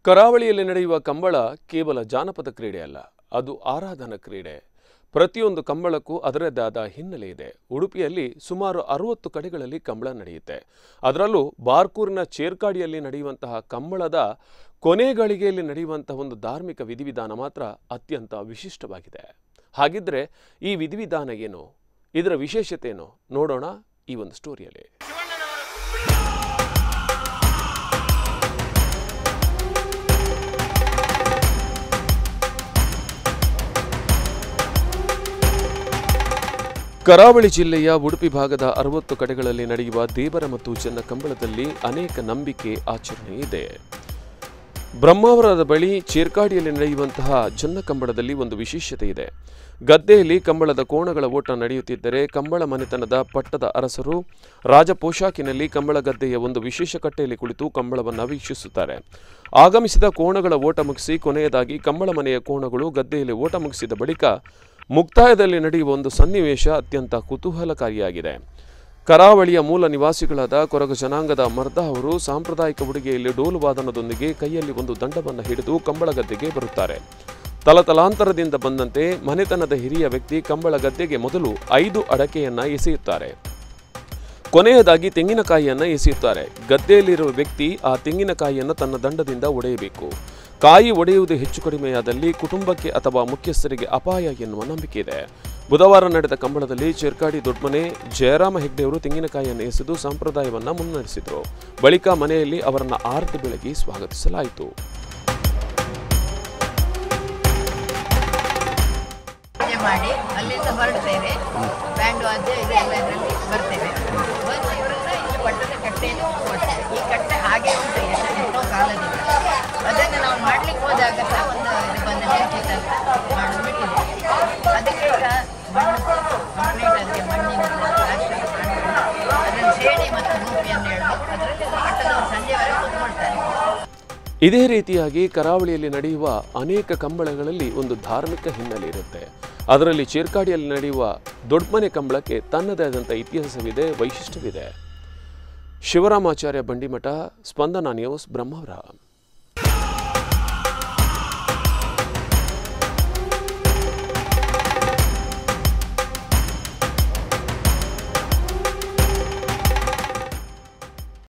ಕರಾವಳಿಯಲ್ಲಿ ನಡೆಯುವ ಕಂಬಳ ಕೇವಲ ಜಾನಪದ ಕ್ರೀಡೆ ಅಲ್ಲ, ಅದು ಆರಾಧನಾ ಕ್ರೀಡೆ. ಪ್ರತಿಯೊಂದು ಕಂಬಳಕ್ಕೂ ಅದರದೇ ಆದ ಹಿನ್ನೆಲೆ ಇದೆ. ಉಡುಪಿಯಲ್ಲಿ ಸುಮಾರು 60 ಕಡೆಗಳಲ್ಲಿ ಕಂಬಳ ನಡೆಯುತ್ತೆ. ಅದರಲ್ಲೂ ಬಾರ್ಕೂರಿನ ಚೇರ್ಕಾಡಿಯಲ್ಲಿ ನಡೆಯುವಂತಹ ಕಂಬಳದ ಕೊನೆ ಗಳಿಗೆಯಲ್ಲಿ ನಡೆಯುವಂತಹ ಒಂದು ಧಾರ್ಮಿಕ ವಿಧಿವಿಧಾನ ಮಾತ್ರ ಅತ್ಯಂತ ವಿಶಿಷ್ಟವಾಗಿದೆ. ಹಾಗಿದ್ರೆ ಈ ವಿಧಿವಿಧಾನ ಏನು, ಇದರ ವಿಶೇಷತೆ ಏನು ನೋಡೋಣ ಈ ಒಂದು ಸ್ಟೋರಿಯಲ್ಲಿ. ಕರಾವಳಿ ಜಿಲ್ಲೆಯ ಉಡುಪಿ ಭಾಗದ 60 ಕಡೆಗಳಲ್ಲಿ ನಡೆಯುವ ದೇವರ ಮತ್ತು ಚೆನ್ನ ಕಂಬಳದಲ್ಲಿ ಅನೇಕ ನಂಬಿಕೆ ಆಚರಣೆ ಇದೆ. ಬ್ರಹ್ಮಾವರದ ಬಳಿ ಚೇರ್ಕಾಡಿಯಲ್ಲಿ ನಡೆಯುವಂತಹ ಚೆನ್ನ ಕಂಬಳದಲ್ಲಿ ಒಂದು ವಿಶೇಷತೆ ಇದೆ. ಗದ್ದೆಯಲ್ಲಿ ಕಂಬಳದ ಕೋಣಗಳ ಓಟ ನಡೆಯುತ್ತಿದ್ದರೆ ಕಂಬಳ ಮನೆತನದ ಪಟ್ಟದ ಅರಸರು ರಾಜ ಪೋಷಾಕಿನಲ್ಲಿ ಕಂಬಳ ಗದ್ದೆಯ ಒಂದು ವಿಶೇಷ ಕಟ್ಟೆಯಲ್ಲಿ ಕುಳಿತು ಕಂಬಳವನ್ನು ವೀಕ್ಷಿಸುತ್ತಾರೆ. ಆಗಮಿಸಿದ ಕೋಣಗಳ ಓಟ ಮುಗಿಸಿ ಕೊನೆಯದಾಗಿ ಕಂಬಳ ಮನೆಯ ಕೋಣಗಳು ಗದ್ದೆಯಲ್ಲಿ ಓಟ ಮುಗಿಸಿದ ಬಳಿಕ ಮುಕ್ತಾಯದಲ್ಲಿ ನಡೆಯುವ ಒಂದು ಸನ್ನಿವೇಶ ಅತ್ಯಂತ ಕುತೂಹಲಕಾರಿಯಾಗಿದೆ. ಕರಾವಳಿಯ ಮೂಲ ನಿವಾಸಿಗಳಾದ ಕೊರಗ ಜನಾಂಗದ ಮರ್ದ ಅವರು ಸಾಂಪ್ರದಾಯಿಕ ಉಡುಗೆಯಲ್ಲಿ ಡೋಲು ವಾದನದೊಂದಿಗೆ ಕೈಯಲ್ಲಿ ಒಂದು ದಂಡವನ್ನು ಹಿಡಿದು ಕಂಬಳ ಗದ್ದೆಗೆ ಬರುತ್ತಾರೆ. ತಲತಲಾಂತರದಿಂದ ಬಂದಂತೆ ಮನೆತನದ ಹಿರಿಯ ವ್ಯಕ್ತಿ ಕಂಬಳ ಗದ್ದೆಗೆ ಮೊದಲು 5 ಅಡಕೆಯನ್ನ ಎಸೆಯುತ್ತಾರೆ. ಕೊನೆಯದಾಗಿ ತೆಂಗಿನಕಾಯಿಯನ್ನ ಎಸೆಯುತ್ತಾರೆ. ಗದ್ದೆಯಲ್ಲಿರುವ ವ್ಯಕ್ತಿ ಆ ತೆಂಗಿನಕಾಯಿಯನ್ನು ತನ್ನ ದಂಡದಿಂದ ಒಡೆಯಬೇಕು. ಕಾಯಿ ಒಡೆಯುವುದು ಹೆಚ್ಚು ಕಡಿಮೆಯಾದಲ್ಲಿ ಕುಟುಂಬಕ್ಕೆ ಅಥವಾ ಮುಖ್ಯಸ್ಥರಿಗೆ ಅಪಾಯ ಎನ್ನುವ ನಂಬಿಕೆ ಇದೆ. ಬುಧವಾರ ನಡೆದ ಕಂಬಳದಲ್ಲಿ ಚೇರ್ಕಾಡಿ ದೊಡ್ಡಮನೆ ಜಯರಾಮ ಹೆಗ್ಡೆಯವರು ತೆಂಗಿನಕಾಯಿಯನ್ನು ಎಸೆದು ಸಂಪ್ರದಾಯವನ್ನು ಮುನ್ನಡೆಸಿದರು. ಬಳಿಕ ಮನೆಯಲ್ಲಿ ಅವರನ್ನು ಆರತಿ ಬೆಳಗಿ ಸ್ವಾಗತಿಸಲಾಯಿತು. ಮಾಡಿ ಅಲ್ಲಿಂದ ಹೊರಡ್ತೇವೆ, ಬ್ಯಾಂಡ್ ವಾದ್ಯ ಇದೆಲ್ಲ ಇದರಲ್ಲಿ ಬರ್ತೇವೆ. ಬಂದು ಇವರನ್ನ ಇಲ್ಲಿ ಪಟ್ಟದ ಕಟ್ಟೆಯಲ್ಲಿ ಕೊಡ್ತೇವೆ. ಈ ಕಟ್ಟೆ ಹಾಗೆ ಉಂಟು ಎಷ್ಟೋ ಕಾಲದಿಂದ. ಅದನ್ನು ನಾವು ಮಾಡ್ಲಿಕ್ಕೆ ಹೋದಾಗ ಸಹ ಒಂದು ಬಂದು ನೆನಪಿದ್ದಾಗ ಮಾಡೋದು ಬಿಟ್ಟಿದ್ದೀವಿ. ಅದಕ್ಕೆ ಈಗ ಮಣ್ಣು ಕಂಪ್ಲೀಟ್ ಅದಕ್ಕೆ ಮಣ್ಣಿನ ಪ್ಲಾಸ್ಟಿಕ್ ಅದನ್ನು ಸೇಡಿ ಮತ್ತು ರೂಪಿಯನ್ನು ಹೇಳೋದು ಅದರಲ್ಲಿ ಪಟ್ಟದವರು ಸಂಜೆವರೆಗೆ ಕೂತ್ಕೊಳ್ತಾರೆ. ಇದೇ ರೀತಿಯಾಗಿ ಕರಾವಳಿಯಲ್ಲಿ ನಡೆಯುವ ಅನೇಕ ಕಂಬಳಗಳಲ್ಲಿ ಒಂದು ಧಾರ್ಮಿಕ ಹಿನ್ನೆಲೆ ಇರುತ್ತೆ. ಅದರಲ್ಲಿ ಚೇರ್ಕಾಡಿಯಲ್ಲಿ ನಡೆಯುವ ದೊಡ್ಡಮನೆ ಕಂಬಳಕ್ಕೆ ತನ್ನದೇ ಆದಂಥ ಇತಿಹಾಸವಿದೆ, ವೈಶಿಷ್ಟ್ಯವಿದೆ. ಶಿವರಾಮಾಚಾರ್ಯ ಬಂಡಿಮಠ, ಸ್ಪಂದನ ನ್ಯೂಸ್, ಬ್ರಹ್ಮಾವರ.